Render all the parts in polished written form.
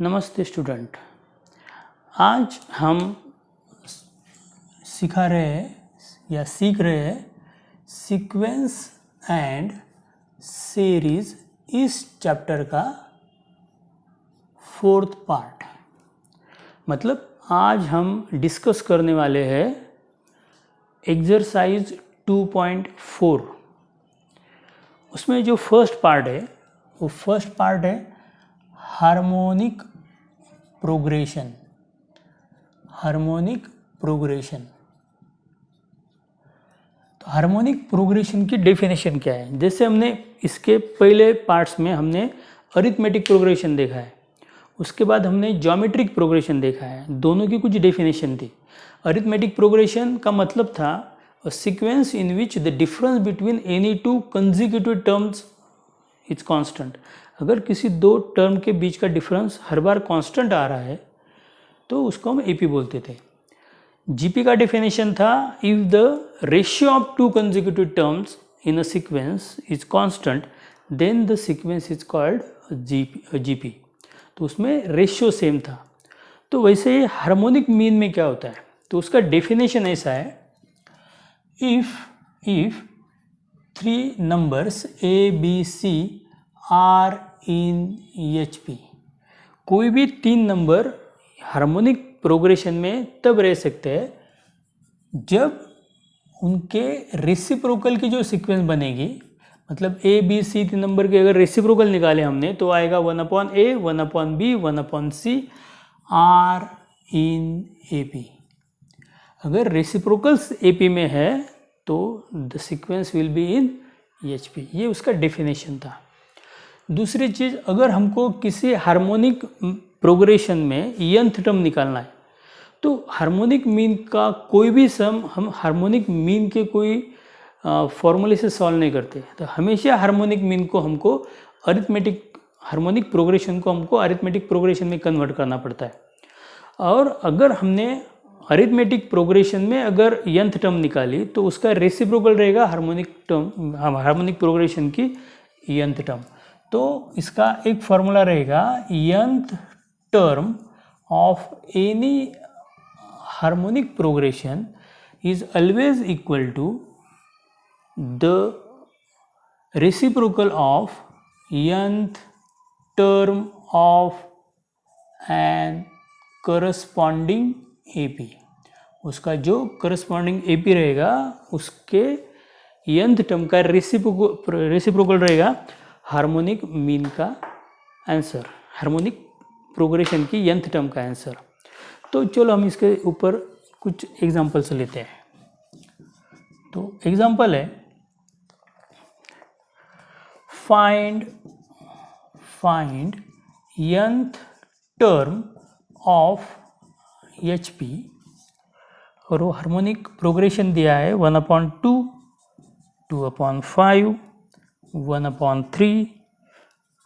नमस्ते स्टूडेंट। आज हम सीख रहे हैं सीक्वेंस एंड सीरीज इस चैप्टर का 4th पार्ट। मतलब आज हम डिस्कस करने वाले हैं एक्सरसाइज 2.4। उसमें जो फर्स्ट पार्ट है वो फर्स्ट पार्ट है हार्मोनिक प्रोग्रेशन। तो हार्मोनिक प्रोग्रेशन की डेफिनेशन क्या है? जैसे हमने इसके पहले पार्ट्स में हमने अरिथमेटिक प्रोग्रेशन देखा है, उसके बाद हमने ज्योमेट्रिक प्रोग्रेशन देखा है। दोनों की कुछ डेफिनेशन थी। अरिथमेटिक प्रोग्रेशन का मतलब था a sequence in which the difference between any two consecutive terms is constant. अगर किसी दो टर्म के बीच का डिफरेंस हर बार कांस्टेंट आ रहा है तो उसको हम एपी बोलते थे। जीपी का डेफिनेशन था if the ratio of two consecutive terms in a sequence is constant then the sequence is called GP. तो उसमें रेशियो सेम था। तो वैसे ही हार्मोनिक मीन में क्या होता है, तो उसका डेफिनेशन ऐसा है, if 3 numbers A, B, C are in HP। कोई भी 3 नंबर हार्मोनिक प्रोग्रेशन में तब रह सकते हैं जब उनके रेसिप्रोकल की जो सीक्वेंस बनेगी, मतलब A, B, C 3 नंबर के अगर रेसिप्रोकल निकाले हमने तो आएगा 1/A, 1/B, 1/C are in AP। अगर रेसिप्रोकल्स AP में है तो the sequence will be in HP। ये उसका डेफिनेशन था। दूसरी चीज़, अगर हमको किसी हार्मोनिक प्रोग्रेशन में nth टर्म निकालना है तो हार्मोनिक मीन का कोई भी सम हम हार्मोनिक मीन के कोई फॉर्मूले से सॉल्व नहीं करते। तो हमेशा हार्मोनिक मीन को हमको हार्मोनिक प्रोग्रेशन को हमको अरिथमेटिक प्रोग्रेशन में कन्वर्ट करना पड़ता है। और अगर हमने अरिथमेटिक प्रोग्रेशन में अगर nth टर्म निकाली तो उसका रेसिप्रोकल रहेगा हार्मोनिक प्रोग्रेशन की nth टर्म। तो इसका एक फॉर्मूला रहेगा nth term of any harmonic progression is always equal to the reciprocal of nth term of an corresponding AP। उसका जो करस्पॉन्डिंग AP रहेगा उसके nth टर्म का रेसिप्रोकल रहेगा हार्मोनिक मीन का आंसर, हार्मोनिक प्रोग्रेशन की nth टर्म का answer. तो चलो हम इसके ऊपर कुछ एग्जांपल्स लेते हैं। तो एग्जांपल है, find nth term of HP और वो हार्मोनिक प्रोग्रेशन दिया है 1/2, 2/5, 1/3,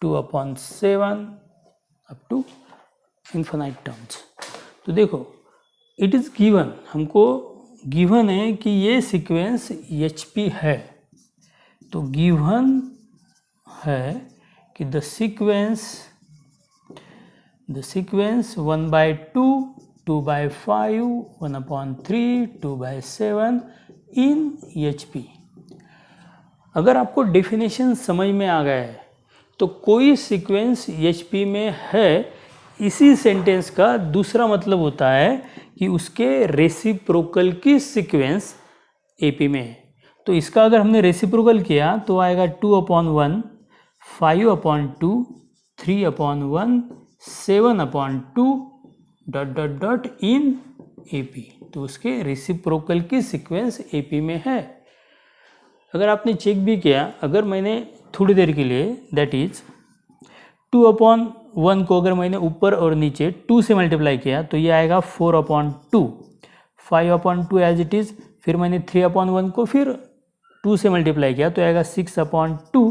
2/7 अप टू इन्फिनाइट टर्म्स। तो देखो, इट इज़ गिवन, हमको गिवन है कि ये सीक्वेंस HP है। तो गिवन है कि द सीक्वेंस 1/2, 2/5, 1/3, 2/7 इन HP। अगर आपको डेफिनेशन समझ में आ गया है तो कोई सीक्वेंस HP में है, इसी सेंटेंस का दूसरा मतलब होता है कि उसके रेसिप्रोकल की सीक्वेंस AP में है। तो इसका अगर हमने रेसिप्रोकल किया तो आएगा 2/1, 5/2, 3/1, 7/2 ... इन AP। तो उसके रेसिप्रोकल की सीक्वेंस AP में है। अगर आपने चेक भी किया, अगर मैंने थोड़ी देर के लिए दैट इज 2/1 को अगर मैंने ऊपर और नीचे 2 से मल्टीप्लाई किया तो ये आएगा 4/2, 5/2 एज इट इज़, फिर मैंने 3/1 को फिर 2 से मल्टीप्लाई किया तो आएगा 6/2,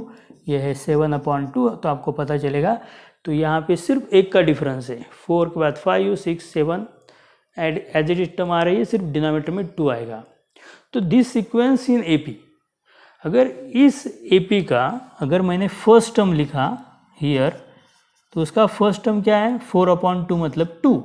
यह है 7/2। तो आपको पता चलेगा। तो यहाँ पे सिर्फ एक का डिफरेंस है, 4 के बाद 5, 6, 7 एज इट इज टर्म आ रही है, सिर्फ डिनोमिनेटर में 2 आएगा। तो दिस सीक्वेंस इन AP, अगर इस AP का अगर मैंने फर्स्ट टर्म लिखा हियर तो उसका फर्स्ट टर्म क्या है 4/2 मतलब 2।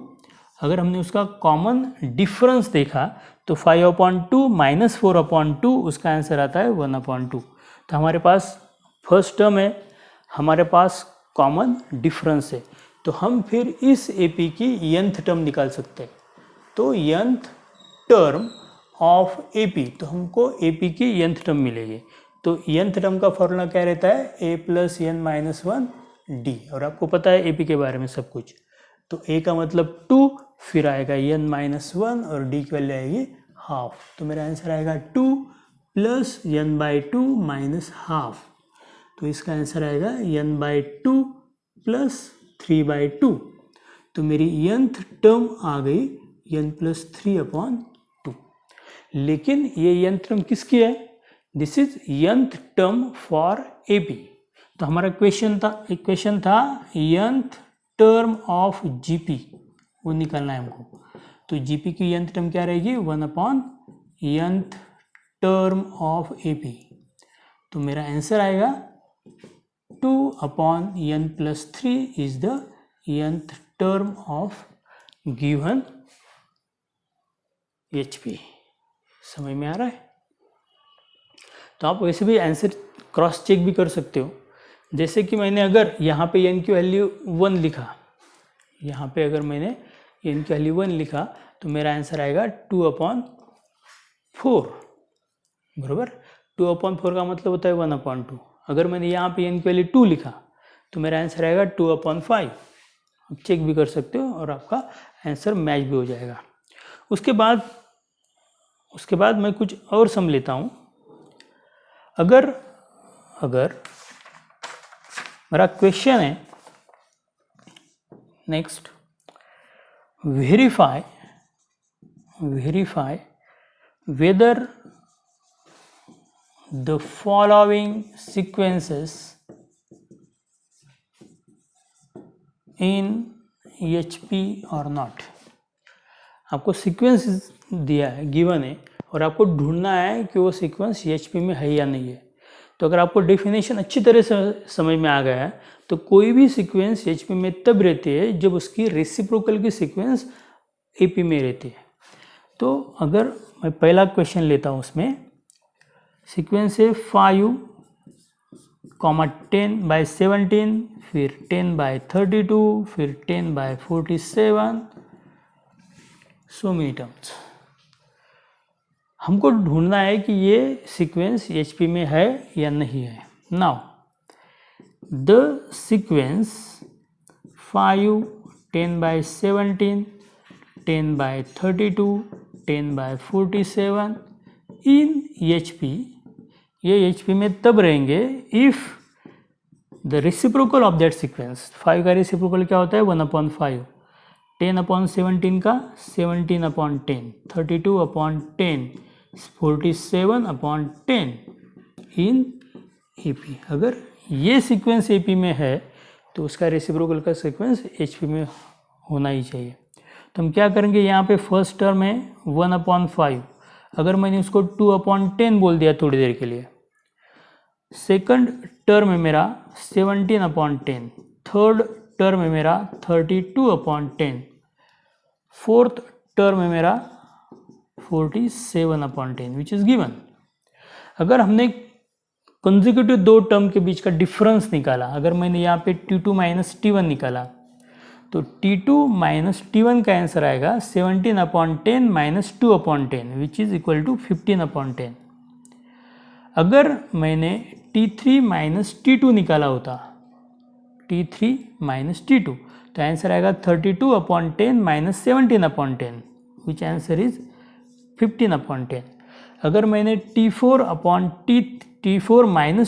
अगर हमने उसका कॉमन डिफरेंस देखा तो 5/2 माइनस 4/2 उसका आंसर आता है 1/2। तो हमारे पास फर्स्ट टर्म है, हमारे पास कॉमन डिफरेंस है, तो हम फिर इस AP की nth टर्म निकाल सकते हैं। तो nth टर्म ऑफ AP, तो हमको AP की nth टर्म मिलेगी। तो nth टर्म का फॉर्मूला क्या रहता है a + n - 1 d, और आपको पता है AP के बारे में सब कुछ। तो a का मतलब 2, फिर आएगा n - 1 और d की वैल्यू आएगी हाफ। तो मेरा आंसर आएगा 2 + n/2 - हाफ। तो इसका आंसर आएगा n/2 + 3/2। तो मेरी nth टर्म आ गई n + 3/2। लेकिन ये nth टर्म किसकी है? This is nth term for AP। तो हमारा क्वेश्चन था nth टर्म ऑफ GP, वो निकालना है हमको। तो GP की nth टर्म क्या रहेगी 1/nth टर्म ऑफ AP। तो मेरा आंसर आएगा 2/n + 3 is the nth term of given HP। समझ में आ रहा है? तो आप वैसे भी आंसर क्रॉस चेक भी कर सकते हो। जैसे कि मैंने अगर यहाँ पे n की वैल्यू 1 लिखा, यहाँ पे अगर मैंने n की वैल्यू 1 लिखा तो मेरा आंसर आएगा 2/4, बराबर। 2/4 का मतलब होता है 1/2। अगर मैंने यहाँ पे n की वैल्यू 2 लिखा तो मेरा आंसर आएगा 2/5। आप चेक भी कर सकते हो और आपका आंसर मैच भी हो जाएगा। उसके बाद मैं कुछ और सम लेता हूँ। अगर मेरा क्वेश्चन है next, verify whether the following sequences in HP or not। आपको सीक्वेंस दिया है, गिवन है, और आपको ढूंढना है कि वो सीक्वेंस HP में है या नहीं है। तो अगर आपको डेफिनेशन अच्छी तरह से समझ में आ गया है तो कोई भी सीक्वेंस HP में तब रहती है जब उसकी रेसिप्रोकल की सीक्वेंस AP में रहती है। तो अगर मैं पहला क्वेश्चन लेता हूँ, उसमें सीक्वेंस है 5, 10/17, फिर 10/32, फिर 10/47, so many terms। हमको ढूंढना है कि ये सीक्वेंस HP में है या नहीं है। Now the sequence 5, 10/17, 10/32, 10/47 in HP, ये HP में तब रहेंगे if the reciprocal of that sequence. 5 का रेसिप्रोकल क्या होता है 1/5, 10/17 का 17/10, 32/10, 47/10 इन AP। अगर ये सीक्वेंस AP में है तो उसका रेसिप्रोकल का सीक्वेंस HP में होना ही चाहिए। तो हम क्या करेंगे, यहाँ पे फर्स्ट टर्म है 1/5, अगर मैंने उसको 2/10 बोल दिया थोड़ी देर के लिए। सेकंड टर्म है मेरा 17/10, थर्ड टर्म है मेरा 32/10, फोर्थ टर्म है मेरा 47/10 विच इज गिवन। अगर हमने कंसेक्यूटिव दो टर्म के बीच का डिफरेंस निकाला, अगर मैंने यहाँ पे T2 - T1 निकाला तो T2 - T1 का आंसर आएगा 17/10 - 2/10 विच इज इक्वल टू 15/10। अगर मैंने T3 - T2 निकाला होता, T3 - T2, तो आंसर आएगा 32/10 - 17/10 विच आंसर इज 15/10। अगर मैंने T4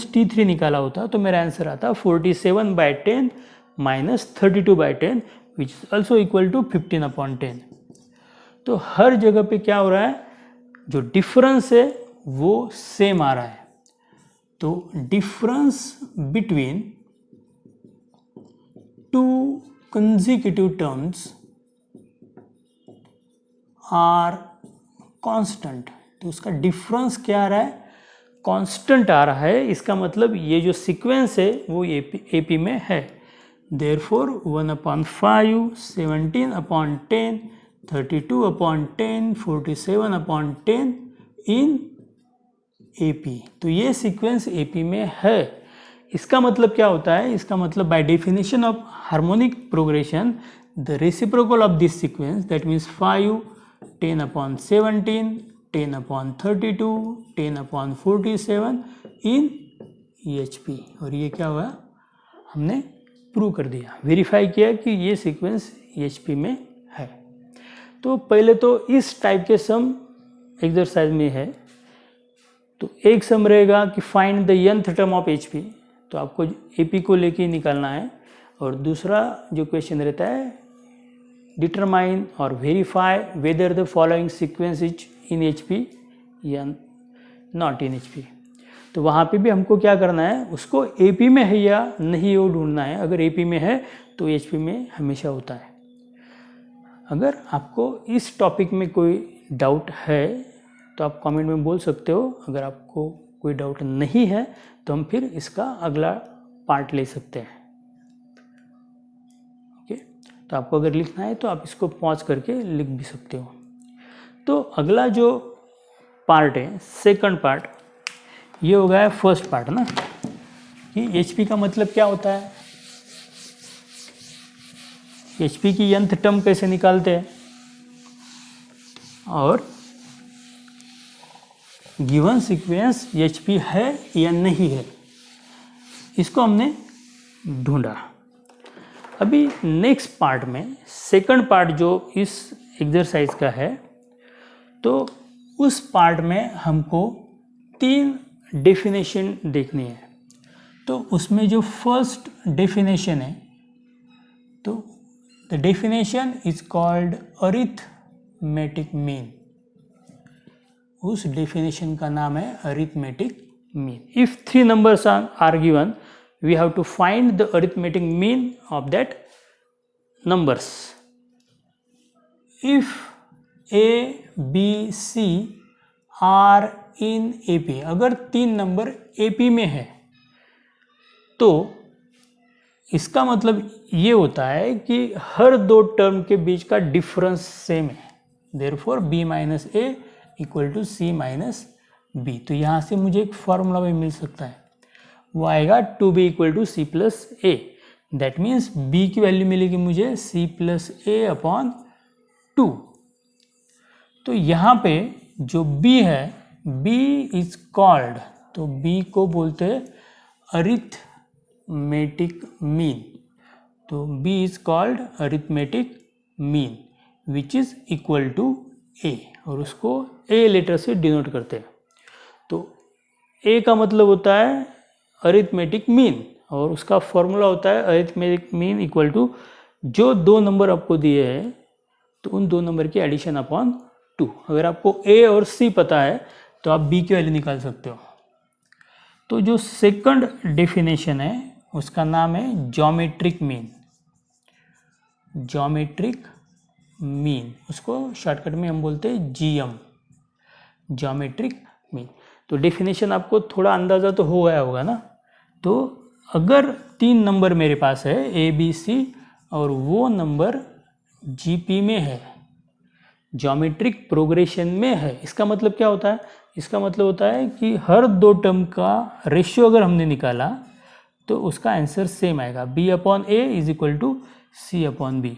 - T3 निकाला होता तो मेरा आंसर आता 47/10 - 32/10 which is also equal to 15/10। तो हर जगह पे क्या हो रहा है, जो डिफरेंस है वो सेम आ रहा है। तो difference between two consecutive terms are constant. तो उसका डिफरेंस क्या आ रहा है, कांस्टेंट आ रहा है। इसका मतलब ये जो सीक्वेंस है वो AP में है। देयरफॉर 1/5, 17/10, 32/10, 47/10 इन AP। तो ये सीक्वेंस AP में है। इसका मतलब क्या होता है? इसका मतलब by definition of harmonic progression the reciprocal of this sequence that means 5, 10/17, 10/32, 10/47 in HP। और ये क्या हुआ? हमने प्रूव कर दिया, वेरीफाई किया कि ये सीक्वेंस HP में है। तो पहले तो इस टाइप के सम एक्सरसाइज में है। तो एक सम रहेगा कि find the nth term of HP, तो आपको AP को लेके निकालना है। और दूसरा जो क्वेश्चन रहता है डिटरमाइन और verify whether the following sequence is in HP या नॉट इन HP। तो वहाँ पे भी हमको क्या करना है, उसको AP में है या नहीं वो ढूंढना है। अगर AP में है तो HP में हमेशा होता है। अगर आपको इस टॉपिक में कोई डाउट है तो आप कमेंट में बोल सकते हो। अगर आपको कोई डाउट नहीं है तो हम फिर इसका अगला पार्ट ले सकते हैं। ओके, तो आपको अगर लिखना है तो आप इसको पॉज करके लिख भी सकते हो। तो अगला जो पार्ट है, सेकंड पार्ट, ये हो गया फर्स्ट पार्ट ना, कि HP का मतलब क्या होता है, HP की nth टर्म कैसे निकालते हैं और गिवन सीक्वेंस HP है या नहीं है, इसको हमने ढूंढा। अभी नेक्स्ट पार्ट में, सेकंड पार्ट जो इस एक्सरसाइज का है, तो उस पार्ट में हमको 3 डेफिनेशन देखनी है। तो उसमें जो फर्स्ट डेफिनेशन है, तो the definition is called arithmetic mean. उस डेफिनेशन का नाम है arithmetic mean. If 3 numbers are given, we have to find the arithmetic mean of that numbers. If A, B, C are in AP, अगर 3 number AP में है तो इसका मतलब ये होता है कि हर 2 टर्म के बीच का डिफरेंस सेम है। Therefore B minus A equal to C minus B। तो यहाँ से मुझे एक फॉर्मूला भी मिल सकता है, वो आएगा 2B equal to C plus A। That means B की वैल्यू मिलेगी मुझे C प्लस A/2। तो यहाँ पे जो B है, B इज कॉल्ड, तो B को बोलते हैं अरिथमेटिक मीन। तो B is called arithmetic mean which is equal to A, और उसको A लेटर से डिनोट करते हैं। तो A का मतलब होता है अरिथमेटिक मीन, और उसका फॉर्मूला होता है अरिथमेटिक मीन इक्वल टू जो 2 नंबर आपको दिए हैं तो उन 2 नंबर की एडिशन अपॉन 2। अगर आपको A और C पता है तो आप B की वैल्यू निकाल सकते हो। तो जो सेकंड डेफिनेशन है उसका नाम है ज्योमेट्रिक मीन। ज्योमेट्रिक मीन, उसको शॉर्टकट में हम बोलते हैं GM, ज्योमेट्रिक मीन। तो डेफिनेशन आपको थोड़ा अंदाज़ा तो हो गया होगा ना। तो अगर 3 नंबर मेरे पास है ABC और वो नंबर GP में है, ज्योमेट्रिक प्रोग्रेशन में है, इसका मतलब क्या होता है? इसका मतलब होता है कि हर 2 टर्म का रेशियो अगर हमने निकाला तो उसका आंसर सेम आएगा। B/A is equal to C/B।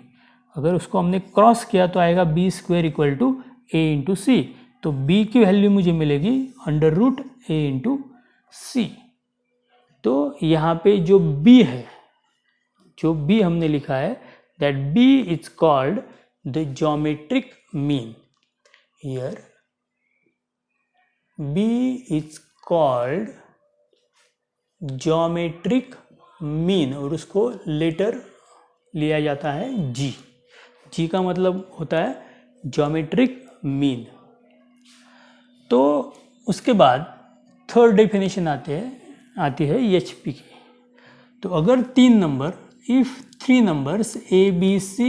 अगर उसको हमने क्रॉस किया तो आएगा B² equal to A into C। तो B की वैल्यू मुझे मिलेगी √A इंटू C। तो यहाँ पे जो B है, जो B हमने लिखा है, that B is called the geometric mean. Here B is called geometric mean, और उसको लेटर लिया जाता है G। G का मतलब होता है ज्योमेट्रिक मीन। तो उसके बाद थर्ड डेफिनेशन आती है HP की। तो अगर 3 number, if 3 numbers ABC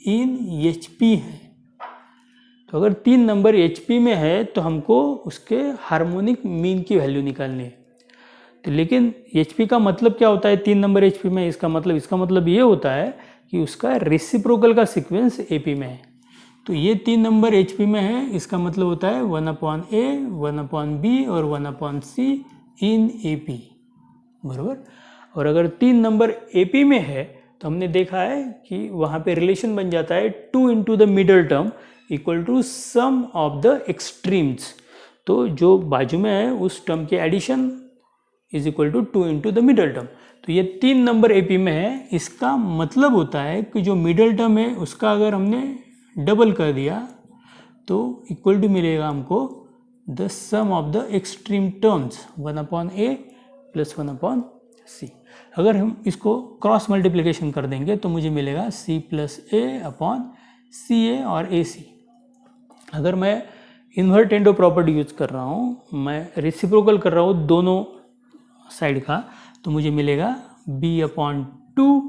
in HP है, तो अगर 3 नंबर HP में है तो हमको उसके हार्मोनिक मीन की वैल्यू निकालनी है। तो लेकिन HP का मतलब क्या होता है 3 नंबर HP में? इसका मतलब ये होता है कि उसका रेसिप्रोकल का सीक्वेंस AP में है। तो ये 3 नंबर HP में है, इसका मतलब होता है 1/A, 1/B और 1/C इन AP, बराबर। और अगर 3 नंबर AP में है तो हमने देखा है कि वहाँ पे रिलेशन बन जाता है 2 into the middle term equal to sum of the extremes. तो जो बाजू में है उस टर्म के addition is equal to 2 into the middle term. तो ये 3 नंबर AP में है, इसका मतलब होता है कि जो मिडल टर्म है उसका अगर हमने डबल कर दिया तो इक्वल टू मिलेगा हमको the sum of the extreme terms 1/A plus 1/C। अगर हम इसको क्रॉस मल्टीप्लिकेशन कर देंगे तो मुझे मिलेगा C प्लस A/CA और AC। अगर मैं इन्वर्ट एंडो प्रॉपर्टी यूज कर रहा हूँ, मैं रेसिप्रोकल कर रहा हूँ दोनों साइड का, तो मुझे मिलेगा B/2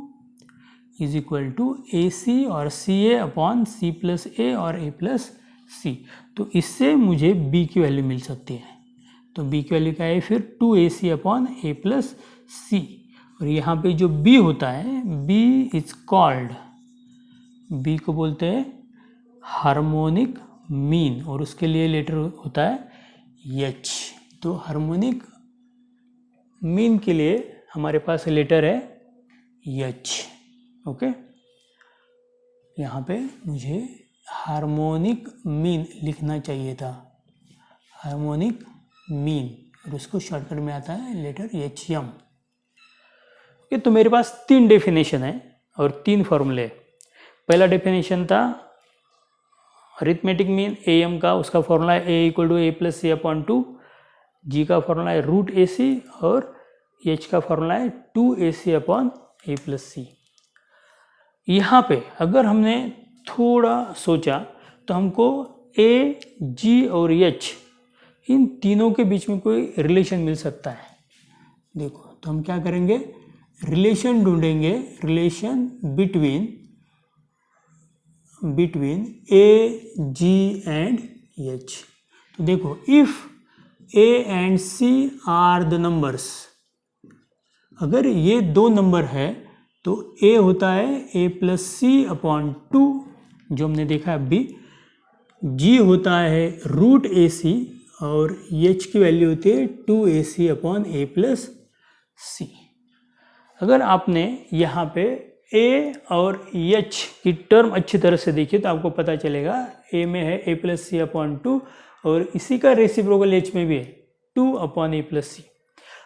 is equal to AC और CA/C प्लस A और A प्लस C। तो इससे मुझे B की वैल्यू मिल सकती है। तो B की वैल्यू क्या है फिर 2AC/A प्लस C। और यहाँ पे जो B होता है, B इज कॉल्ड, B को बोलते हैं हार्मोनिक मीन, और उसके लिए लेटर होता है H। तो हार्मोनिक मीन के लिए हमारे पास लेटर है H। ओके, यहाँ पे मुझे हार्मोनिक मीन लिखना चाहिए था, हार्मोनिक मीन, और उसको शॉर्टकट में आता है लेटर HM। ओके, तो मेरे पास 3 डेफिनेशन है और 3 फॉर्मूले। पहला डेफिनेशन था अरिथमेटिक मीन AM का, उसका फॉर्मूला है A equal to A plus C/2, G का फॉर्मूला है √AC और H का फॉर्मूला है 2AC/A प्लस C। यहाँ पे अगर हमने थोड़ा सोचा तो हमको A, G और H इन तीनों के बीच में कोई रिलेशन मिल सकता है। देखो, तो हम क्या करेंगे, रिलेशन ढूंढेंगे, relation between A, G and H। तो देखो, if A and C are the numbers, अगर ये 2 नंबर है तो A होता है A प्लस C/2 जो हमने देखा अभी, G होता है √AC और H की वैल्यू होती है 2AC/A प्लस C। अगर आपने यहाँ पे A और H की टर्म अच्छी तरह से देखी तो आपको पता चलेगा A में है A प्लस C/2 और इसी का रेसिप्रोकल H में भी है 2/A प्लस C।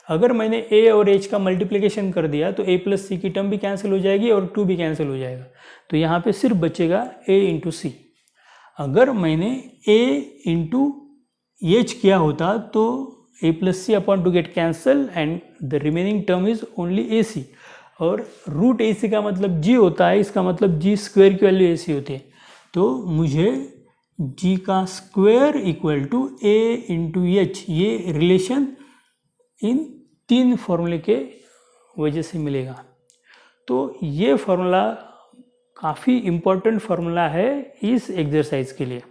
अगर मैंने A और H का मल्टीप्लिकेशन कर दिया तो A प्लस C की टर्म भी कैंसिल हो जाएगी और 2 भी कैंसिल हो जाएगा, तो यहाँ पे सिर्फ बचेगा A इंटू C। अगर मैंने A इंटू H किया होता तो A plus C/2 get cancel and the remaining term is only AC, और √AC का मतलब G होता है, इसका मतलब G स्क्वायर की वैल्यू AC होती है। तो मुझे G का square equal to A into H, ये रिलेशन इन 3 फॉर्मूले के वजह से मिलेगा। तो ये फॉर्मूला काफ़ी इम्पोर्टेंट फार्मूला है इस एक्सरसाइज के लिए।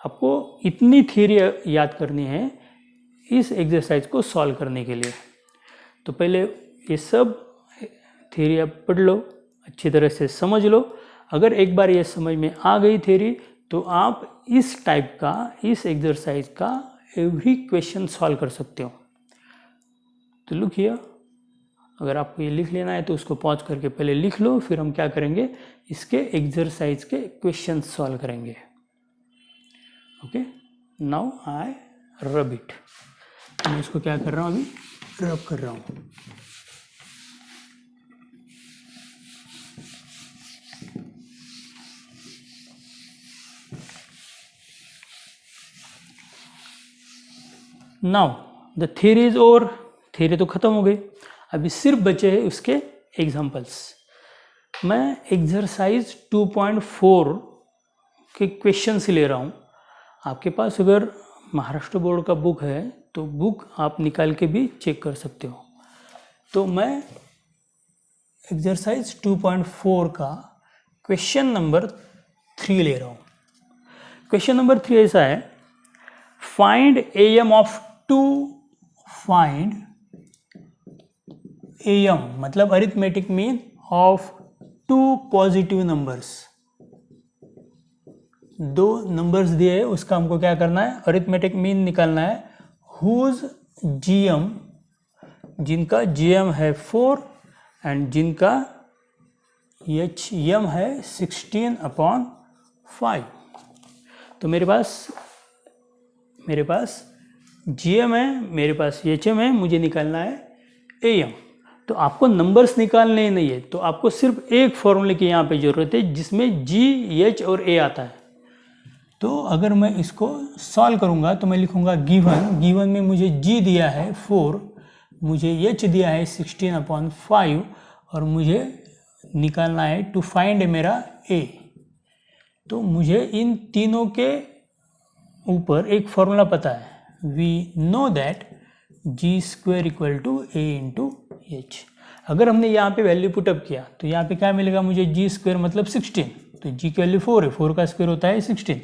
आपको इतनी थ्योरी याद करनी है इस एक्सरसाइज को सॉल्व करने के लिए। तो पहले ये सब थ्योरी आप पढ़ लो, अच्छी तरह से समझ लो। अगर एक बार ये समझ में आ गई थ्योरी तो आप इस टाइप का, इस एक्सरसाइज का एवरी क्वेश्चन सॉल्व कर सकते हो। तो लुक हियर, अगर आपको ये लिख लेना है तो उसको पॉज करके पहले लिख लो, फिर हम क्या करेंगे, इसके एक्सरसाइज के क्वेश्चन सॉल्व करेंगे। Okay, now I rub it. मैं इसको क्या कर रहा हूँ, अभी रब कर रहा हूँ। Now the theory is over, theory तो खत्म हो गई, अभी सिर्फ बचे हैं उसके एग्जांपल्स। मैं एक्सरसाइज 2.4 के क्वेश्चन से ले रहा हूँ। आपके पास अगर महाराष्ट्र बोर्ड का बुक है तो बुक आप निकाल के भी चेक कर सकते हो। तो मैं एक्सरसाइज 2.4 का क्वेश्चन नंबर 3 ले रहा हूँ। क्वेश्चन नंबर 3 ऐसा है, find AM of 2, find M मतलब arithmetic mean of two positive numbers. दो नंबर्स दिए है, उसका हमको क्या करना है, अरिथमेटिक मीन निकालना है। हुज जीएम, जिनका जीएम है 4 एंड जिनका एचएम है 16/5। तो मेरे पास जीएम है, मेरे पास एचएम है, मुझे निकालना है एएम। तो आपको नंबर्स निकालने नहीं है, तो आपको सिर्फ एक फॉर्मूले की यहाँ पे ज़रूरत है जिसमें जी, एच और ए आता है। तो अगर मैं इसको सॉल्व करूँगा तो मैं लिखूँगा गिवन में मुझे जी दिया है 4, मुझे एच दिया है 16/5 और मुझे निकालना है टू फाइंड मेरा ए। तो मुझे इन तीनों के ऊपर एक फॉर्मूला पता है, we know that G square equal to A into H. अगर हमने यहाँ पे वैल्यू पुटअप किया तो यहाँ पे क्या मिलेगा मुझे, जी स्क्वायर मतलब 16, तो जी की वैल्यू 4 है, 4 का स्क्वायर होता है 16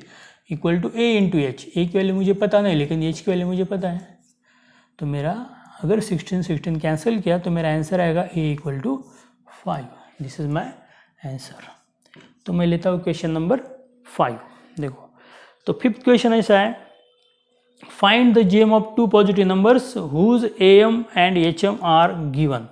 equal to A into h. A की वैल्यू मुझे पता नहीं लेकिन एच की वैल्यू मुझे पता है। तो मेरा अगर 16 कैंसिल किया तो मेरा आंसर आएगा a equal to 5। This is my answer. तो मैं लेता हूँ क्वेश्चन नंबर 5। देखो तो फिफ्थ क्वेश्चन ऐसा है, find the GM of two positive numbers whose AM and HM are given.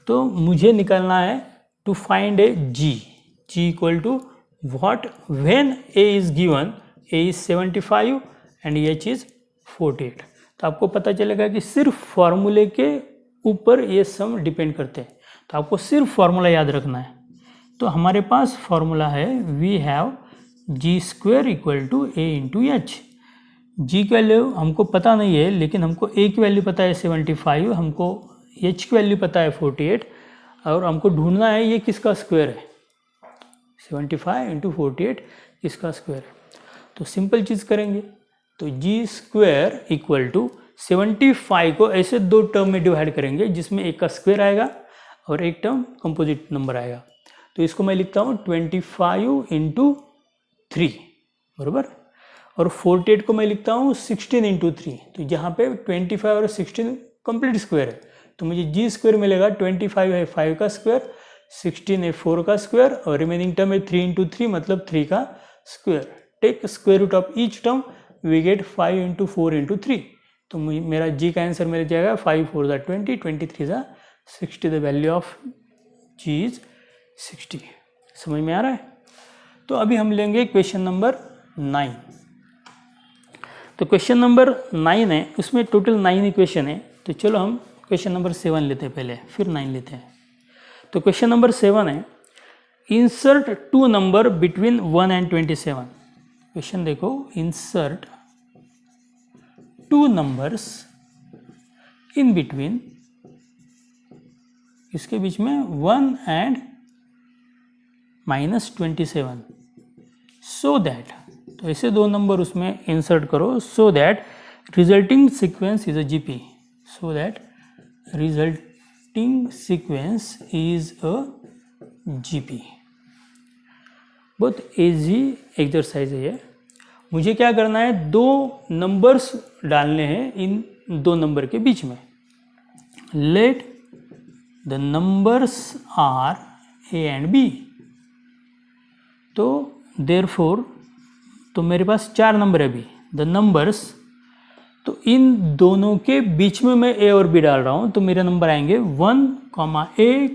तो मुझे निकालना है to find a G equal to what when A is given, A is 75 and H is 48। तो आपको पता चलेगा कि सिर्फ फॉर्मूले के ऊपर ये सम डिपेंड करते हैं, तो आपको सिर्फ फॉर्मूला याद रखना है। तो हमारे पास फॉर्मूला है, we have g square equal to A into h. G की वैल्यू हमको पता नहीं है लेकिन हमको ए की वैल्यू पता है 75, हमको एच की वैल्यू पता है 48 और हमको ढूंढना है ये किसका स्क्वायर है, 75 इंटू 48 किसका स्क्वायर है। तो सिंपल चीज़ करेंगे, तो जी स्क्वायर इक्वल टू 75 को ऐसे दो टर्म में डिवाइड करेंगे जिसमें एक का स्क्वायर आएगा और एक टर्म कंपोजिट नंबर आएगा। तो इसको मैं लिखता हूँ 25 इंटू 3 बराबर, और 48 को मैं लिखता हूँ 16 इंटू 3। तो जहाँ पे 25 और 16 कंप्लीट स्क्वायर है तो मुझे जी स्क्वायर मिलेगा, 25 है 5 का स्क्वायर, 16 है 4 का स्क्वायर और रिमेनिंग टर्म है 3 इंटू 3 मतलब 3 का square. Take square root of each term, we get 5 into 4 into 3। तो मेरा जी का आंसर मिल जाएगा 5 4 ज़ा 20, 23 ज़ा 60। The value of G is 60। समझ में आ रहा है। तो अभी हम लेंगे क्वेश्चन नंबर 9। तो क्वेश्चन नंबर 9 है, उसमें टोटल 9 इक्वेशन है। तो चलो हम क्वेश्चन नंबर 7 लेते हैं पहले, फिर 9 लेते हैं। तो क्वेश्चन नंबर 7 है, insert two number between 1 and 27। Question देखो, insert two numbers in between, इसके बीच में 1 एंड -27, सो दैट, तो ऐसे दो नंबर उसमें इंसर्ट करो, so that resulting sequence is a GP, so that resulting sequence is a GP. बहुत इजी एक्सरसाइज है ये। मुझे क्या करना है, दो नंबर्स डालने हैं इन दो नंबर के बीच में। Let the numbers are a and b. तो देयरफॉर, तो मेरे पास 4 नंबर है अभी, द नंबर्स, तो इन दोनों के बीच में मैं ए और बी डाल रहा हूँ, तो मेरे नंबर आएंगे 1, A,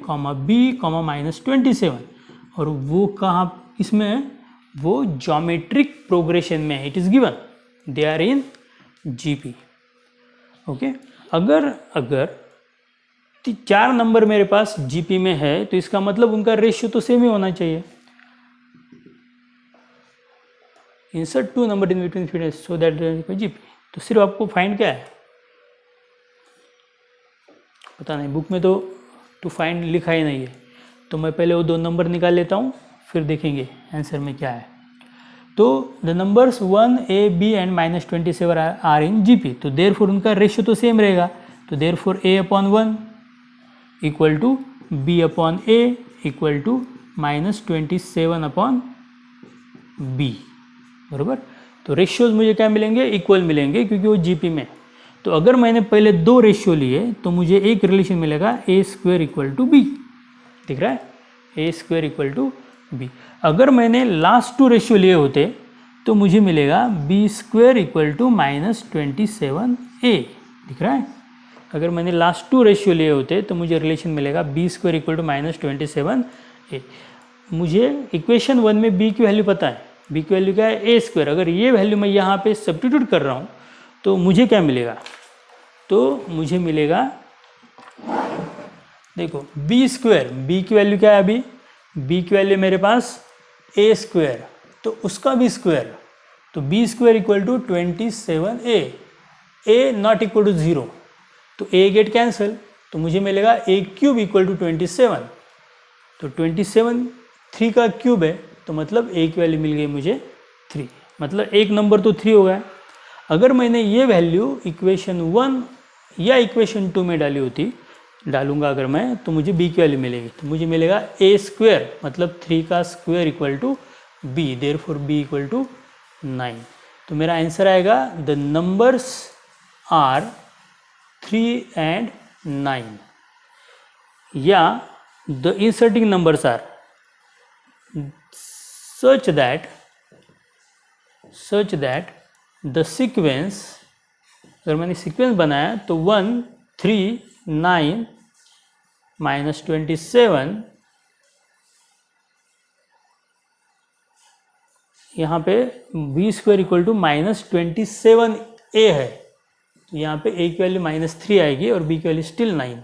B, -27। और वो कहाँ, इसमें वो ज्योमेट्रिक प्रोग्रेशन में है, it is given, they are in GP. Okay, अगर 4 नंबर मेरे पास जीपी में है तो इसका मतलब उनका रेशियो तो सेम ही होना चाहिए। Insert two number in between field so that GP. तो सिर्फ आपको फाइंड क्या है पता नहीं, बुक में तो टू फाइंड लिखा ही नहीं है। तो मैं पहले वो दो नंबर निकाल लेता हूँ, फिर देखेंगे आंसर में क्या है। तो the numbers 1, A, B and -27 are in GP. तो देयरफॉर उनका रेशियो तो सेम रहेगा। तो therefore A/1 equal to B/A equal to -27/B बराबर। तो रेशियोज मुझे क्या मिलेंगे, इक्वल मिलेंगे क्योंकि वो जीपी में। तो अगर मैंने पहले दो रेशियो लिए तो मुझे एक रिलेशन मिलेगा ए स्क्वायर इक्वल टू बी, दिख रहा है, ए स्क्वायर इक्वल टू बी। अगर मैंने लास्ट टू रेशियो लिए होते तो मुझे मिलेगा B square equal to -27a, दिख रहा है। अगर मैंने लास्ट टू रेशियो लिए होते तो मुझे रिलेशन मिलेगा B square equal to -27a। मुझे इक्वेशन 1 में b की वैल्यू पता है, b की वैल्यू क्या है, ए स्क्वायर। अगर ये वैल्यू मैं यहाँ पे सब्स्टिट्यूट कर रहा हूँ तो मुझे क्या मिलेगा, तो मुझे मिलेगा, देखो बी स्क्वायर, बी की वैल्यू क्या है अभी, बी की वैल्यू मेरे पास ए स्क्वायर, तो उसका भी स्क्वायर, तो B square equal to 27a, A not equal to 0, तो ए गेट कैंसिल, तो मुझे मिलेगा ए क्यूब इक्वल टू 27, तो 27 3 का क्यूब है, तो मतलब ए की वैल्यू मिल गई मुझे 3, मतलब एक नंबर तो 3 हो गया। अगर मैंने ये वैल्यू इक्वेशन 1 या इक्वेशन 2 में डाली होती, डालूंगा अगर मैं, तो मुझे b की वैल्यू मिलेगी, तो मुझे मिलेगा ए स्क्वायर मतलब 3 का square equal to b, therefore b equal to 9। तो मेरा आंसर आएगा द नंबर्स आर 3 and 9, या the inserting numbers are such that the sequence, अगर मैंने सीक्वेंस बनाया तो 1 3 9 -27, यहाँ पे B square equal to -27a है, तो यहाँ पे a की वैल्यू -3 आएगी और b की value still 9।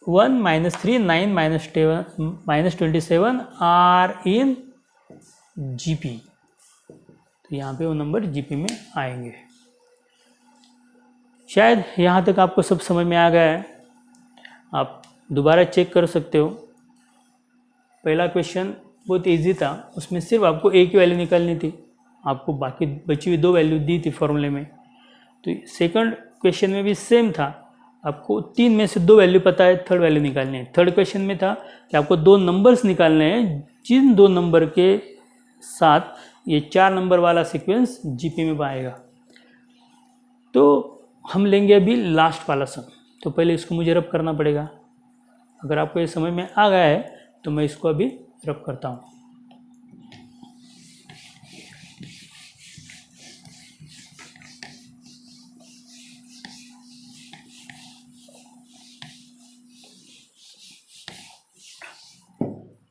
1 -3 9 -27 are in GP, तो यहाँ पे वो नंबर GP में आएंगे। शायद यहाँ तक आपको सब समझ में आ गया है, आप दोबारा चेक कर सकते हो। पहला क्वेश्चन बहुत इजी था, उसमें सिर्फ आपको a की वैल्यू निकालनी थी, आपको बाकी बची हुई 2 वैल्यू दी थी फॉर्मूले में। तो सेकंड क्वेश्चन में भी सेम था, आपको 3 में से 2 वैल्यू पता है, थर्ड वैल्यू निकालनी है। थर्ड क्वेश्चन में था कि आपको 2 नंबर्स निकालने हैं, जिन 2 नंबर के साथ ये 4 नंबर वाला सीक्वेंस GP में आएगा। तो हम लेंगे अभी लास्ट वाला सम, तो पहले इसको मुझे रब करना पड़ेगा। अगर आपको ये समझ में आ गया है तो मैं इसको अभी रब करता हूँ।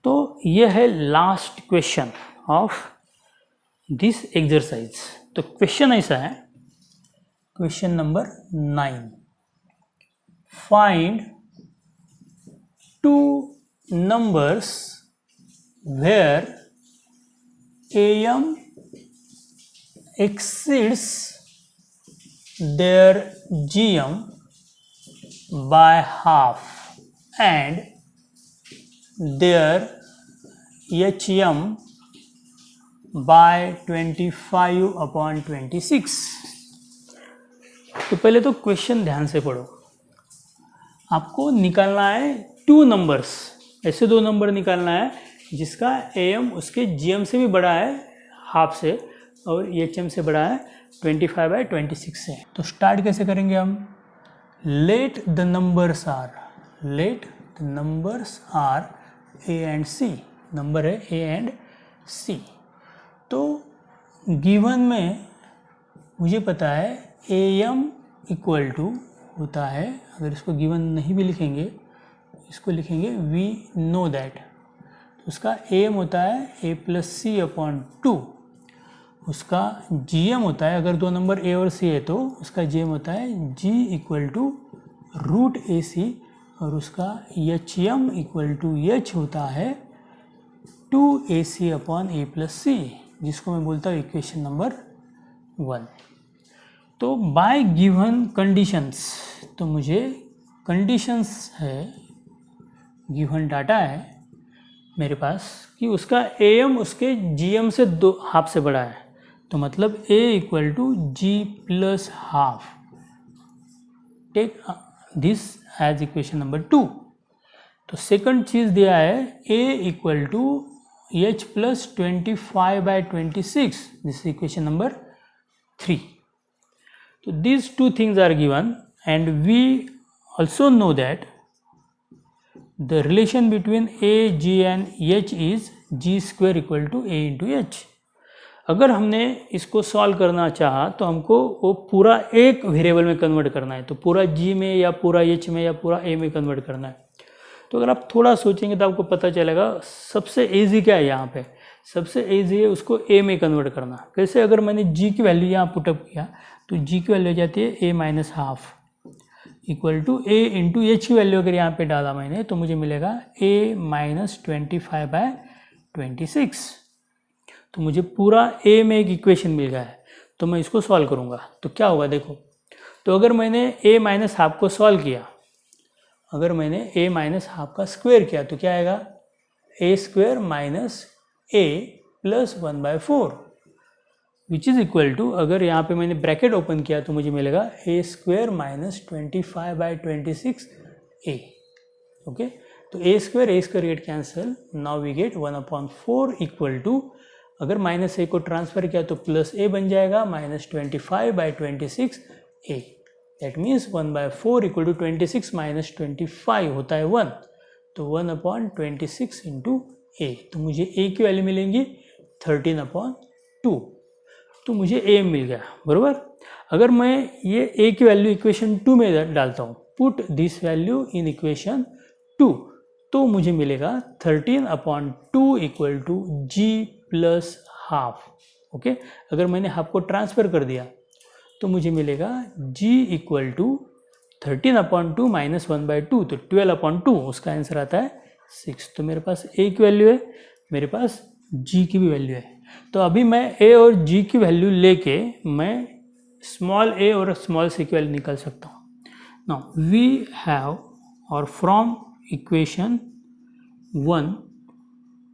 तो ये है last question of this exercise. तो क्वेश्चन ऐसा है, question number 9, find 2 numbers where AM exceeds their GM by half and their HM by 25/26। तो पहले तो क्वेश्चन ध्यान से पढ़ो। आपको निकालना है 2 नंबर्स, ऐसे 2 नंबर निकालना है जिसका AM उसके GM से भी बड़ा है हाफ से और HM से बड़ा है 25/26 से। तो स्टार्ट कैसे करेंगे हम, let the numbers are A and C, number है A एंड C। तो गिवन में मुझे पता है AM इक्वल टू होता है, अगर इसको गिवन नहीं भी लिखेंगे, इसको लिखेंगे वी नो दैट, उसका AM होता है A + C/2, उसका GM होता है, अगर 2 नंबर A और C है तो उसका GM होता है G = √AC, और उसका HM = H होता है 2AC/A + C, जिसको मैं बोलता हूँ इक्वेशन नंबर 1। तो बाय गिवन कंडीशंस, तो मुझे कंडीशंस है, गिवन डाटा है मेरे पास कि उसका AM उसके GM से 2 हाफ से बड़ा है, तो मतलब A = G + half. Take this as equation number 2। तो सेकंड चीज़ दिया है A = H + 25/26, this equation number 3। तो these two things are given and we also know that the relation between a, g and h is g square equal to a into h. अगर हमने इसको solve करना चाहा तो हमको वो पूरा एक वेरिएबल में कन्वर्ट करना है, तो पूरा g में या पूरा h में या पूरा a में कन्वर्ट करना है। तो अगर आप थोड़ा सोचेंगे तो आपको पता चलेगा सबसे ईजी क्या है यहाँ पे, सबसे ईजी है उसको a में कन्वर्ट करना। कैसे, अगर मैंने g की वैल्यू यहाँ पुटअप किया तो g की वैल्यू हो जाती है a minus half equal to a into H की वैल्यू अगर यहाँ पे डाला मैंने तो मुझे मिलेगा a माइनस 25/26। तो मुझे पूरा a में एक इक्वेशन मिल गया है। तो मैं इसको सॉल्व करूँगा तो क्या होगा देखो। तो अगर मैंने a माइनस हाफ को सॉल्व किया, अगर मैंने a माइनस हाफ का स्क्वायर किया तो क्या आएगा, a square minus a plus 1/4 which is equal to, अगर यहाँ पे मैंने ब्रैकेट ओपन किया तो मुझे मिलेगा a square minus 25/26 a। Okay, तो a square get cancel, now we get 1/4 equal to, अगर माइनस a को ट्रांसफर किया तो प्लस a बन जाएगा minus 25/26 a। That means 1/4 equal to 26 minus 25 होता है 1, तो 1/26 इंटू a। तो मुझे a की वैल्यू मिलेंगी 13/2, तो मुझे a मिल गया बरोबर। अगर मैं ये a की वैल्यू इक्वेशन 2 में डालता हूँ, put this value in equation 2, तो मुझे मिलेगा 13/2 equal to g plus half. Okay, अगर मैंने हाफ को ट्रांसफर कर दिया तो मुझे मिलेगा g इक्वल टू 13/2 माइनस 1/2, तो 12/2, उसका आंसर आता है 6। तो मेरे पास a की वैल्यू है, मेरे पास g की भी वैल्यू है। तो अभी मैं a और g की वैल्यू लेके मैं स्मॉल a और स्मॉल c की वैल्यू निकाल सकता हूँ। नाउ वी हैव, और from equation 1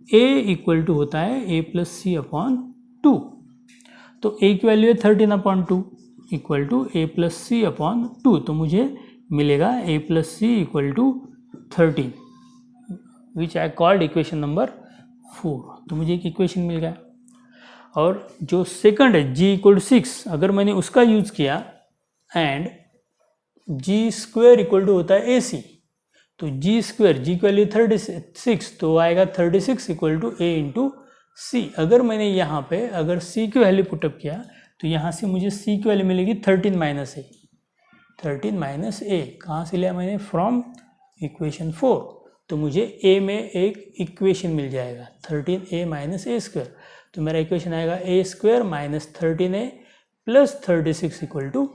a equal to होता है a प्लस c अपॉन 2, तो a की वैल्यू है 13/2 equal to a plus C upon 2, तो मुझे मिलेगा a plus C equal to 13 which I called equation number 4। तो मुझे एक इक्वेशन मिल गया। और जो सेकंड है g इक्वल टू 6, अगर मैंने उसका यूज़ किया and g square equal to होता है ac, तो g स्क्वायर, g की वैल्यू 36, तो आएगा 36 equal to a into C. अगर मैंने यहाँ पे अगर c की वैल्यू पुटअप किया तो यहाँ से मुझे c की वैल्यू मिलेगी 13 माइनस a। 13 माइनस a कहाँ से लिया मैंने, फ्रॉम इक्वेशन 4, तो मुझे a में एक इक्वेशन मिल जाएगा 13a माइनस a स्क्वायर। तो मेरा इक्वेशन आएगा a square minus 13a plus 36 equal to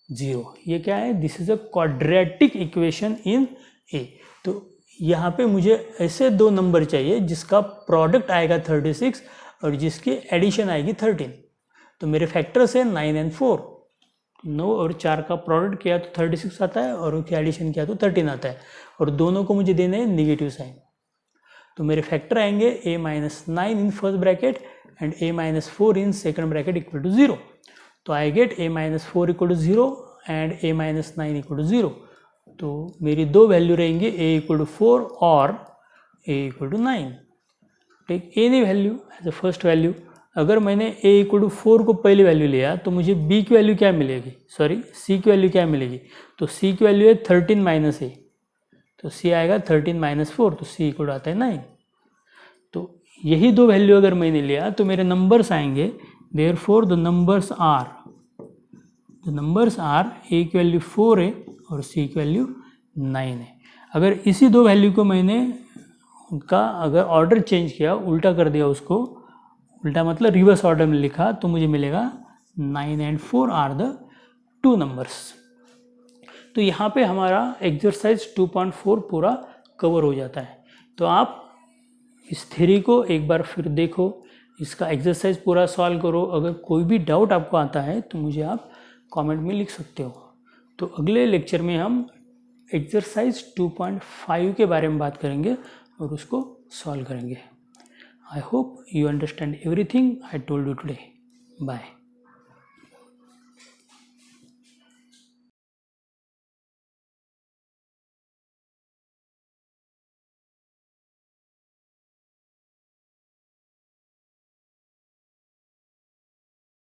0। ये क्या है, this is a quadratic equation in a। तो यहाँ पे मुझे ऐसे दो नंबर चाहिए जिसका प्रोडक्ट आएगा 36 और जिसकी एडिशन आएगी 13। तो मेरे फैक्टर्स है 9 एंड 4, 9 और 4 का प्रोडक्ट किया तो 36 आता है और उसकी एडिशन किया तो 13 आता है, और दोनों को मुझे देने हैं नेगेटिव साइन। तो मेरे फैक्टर आएंगे a minus 9 in first bracket and a minus 4 in second bracket equal to 0। तो I get a minus 4 equal to 0 and a minus 9 equal to 0। तो मेरी दो वैल्यू रहेंगी a इक्वल टू 4 और a equal to 9। Take any value as a first value. अगर मैंने a equal to 4 को पहली वैल्यू लिया तो मुझे b की वैल्यू क्या मिलेगी, सॉरी c की वैल्यू क्या मिलेगी, तो c की वैल्यू है 13 माइनस a, तो c आएगा 13 माइनस 4, तो c इक्वल आता है 9। तो यही दो वैल्यू अगर मैंने लिया तो मेरे नंबर्स आएंगे, therefore the numbers are a की वैल्यू 4 है और c की वैल्यू 9 है। अगर इसी दो वैल्यू को मैंने उनका अगर ऑर्डर चेंज किया, उल्टा कर दिया उसको, उल्टा मतलब रिवर्स ऑर्डर में लिखा, तो मुझे मिलेगा 9 and 4 are the two numbers. तो यहाँ पे हमारा एक्सरसाइज 2.4 पूरा कवर हो जाता है। तो आप इस थ्योरी को एक बार फिर देखो, इसका एक्सरसाइज पूरा सॉल्व करो। अगर कोई भी डाउट आपको आता है तो मुझे आप कमेंट में लिख सकते हो। तो अगले लेक्चर में हम एक्सरसाइज 2.5 के बारे में बात करेंगे और उसको सॉल्व करेंगे। I hope you understand everything I told you today. Bye.